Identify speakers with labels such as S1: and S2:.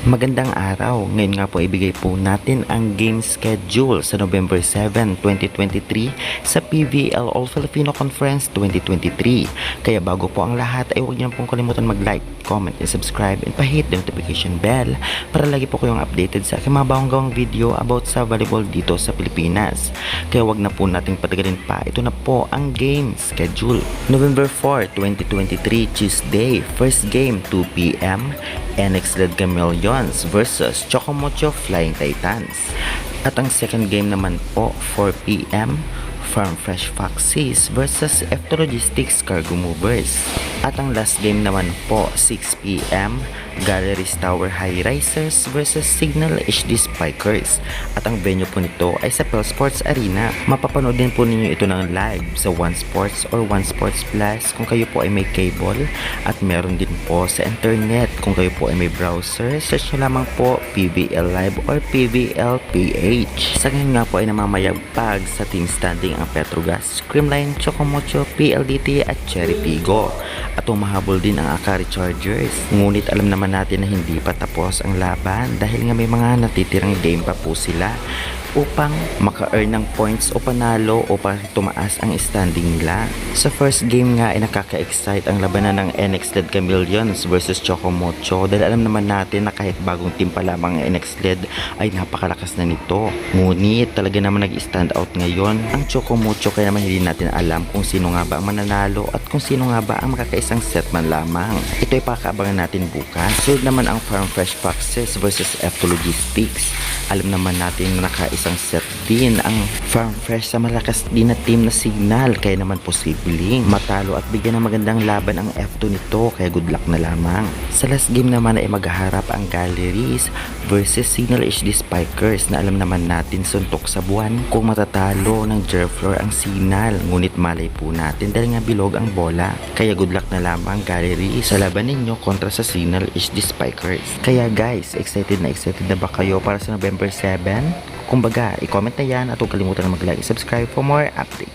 S1: Magandang araw. Ngayon nga po ibigay po natin ang game schedule sa November 7, 2023 sa PVL All Filipino Conference 2023. Kaya bago po ang lahat ay huwag niyo pong kalimutan mag-like, comment, and subscribe and pa-hit the notification bell para lagi po kayong updated sa aking mga bagong video about sa volleyball dito sa Pilipinas. Kaya wag na po nating patagalin pa. Ito na po ang game schedule. November 4, 2023 Tuesday, first game 2 p.m. NX-led Chameleons versus Chocomocho Flying Titans. At ang second game naman po 4 p.m. Farm Fresh Foxes versus Efto Logistics Cargo Movers. At ang last game naman po 6 p.m. Galleries Tower High Risers versus Signal HD Spikers. At ang venue po nito ay sa Pel Sports Arena. Mapapanood din po ninyo ito ng live sa One Sports or One Sports Plus kung kayo po ay may cable, at meron din po sa internet kung kayo po ay may browser. Search nyo lamang po PVL Live or PVL PH. Sa ngayon nga po ay namamayagpag sa team standing ang Petrogas, Creamline, Chocomocho, PLDT at Cherry Pigo. At umahabol din ang Akari Chargers. Ngunit alam naman natin na hindi pa tapos ang laban dahil nga may mga natitirang game pa po sila upang maka-earn ng points o panalo o para tumaas ang standing nila. Sa first game nga ay nakaka-excite ang labanan ng NX-led Chameleons versus Chocomocho dahil alam naman natin na kahit bagong team pa lamang ang NX-led ay napakalakas na nito. Ngunit talaga naman nag-stand out ngayon ang Chocomocho, kaya naman hindi natin alam kung sino nga ba ang mananalo at kung sino nga ba ang makakaisang set man lamang. Ito ay pakaabangan natin bukas. Sunod naman ang Farm Fresh Foxes versus Efto Logistics. Alam naman natin na nakaisang set din ang Farm Fresh sa malakas din na team na Signal, kaya naman posibleng matalo at bigyan ng magandang laban ang F2 nito, kaya good luck na lamang. Sa last game naman ay maghaharap ang Galleries versus Signal HD Spikers na alam naman natin suntok sa buwan kung matatalo ng Jerflor ang Signal, ngunit malay po natin dahil nga bilog ang bola, kaya good luck na lamang Galleries sa laban ninyo kontra sa Signal HD Spikers. Kaya guys, excited na ba kayo para sa November 7? Kumbaga, i-comment na yan at huwag kalimutan na mag-like, subscribe for more updates.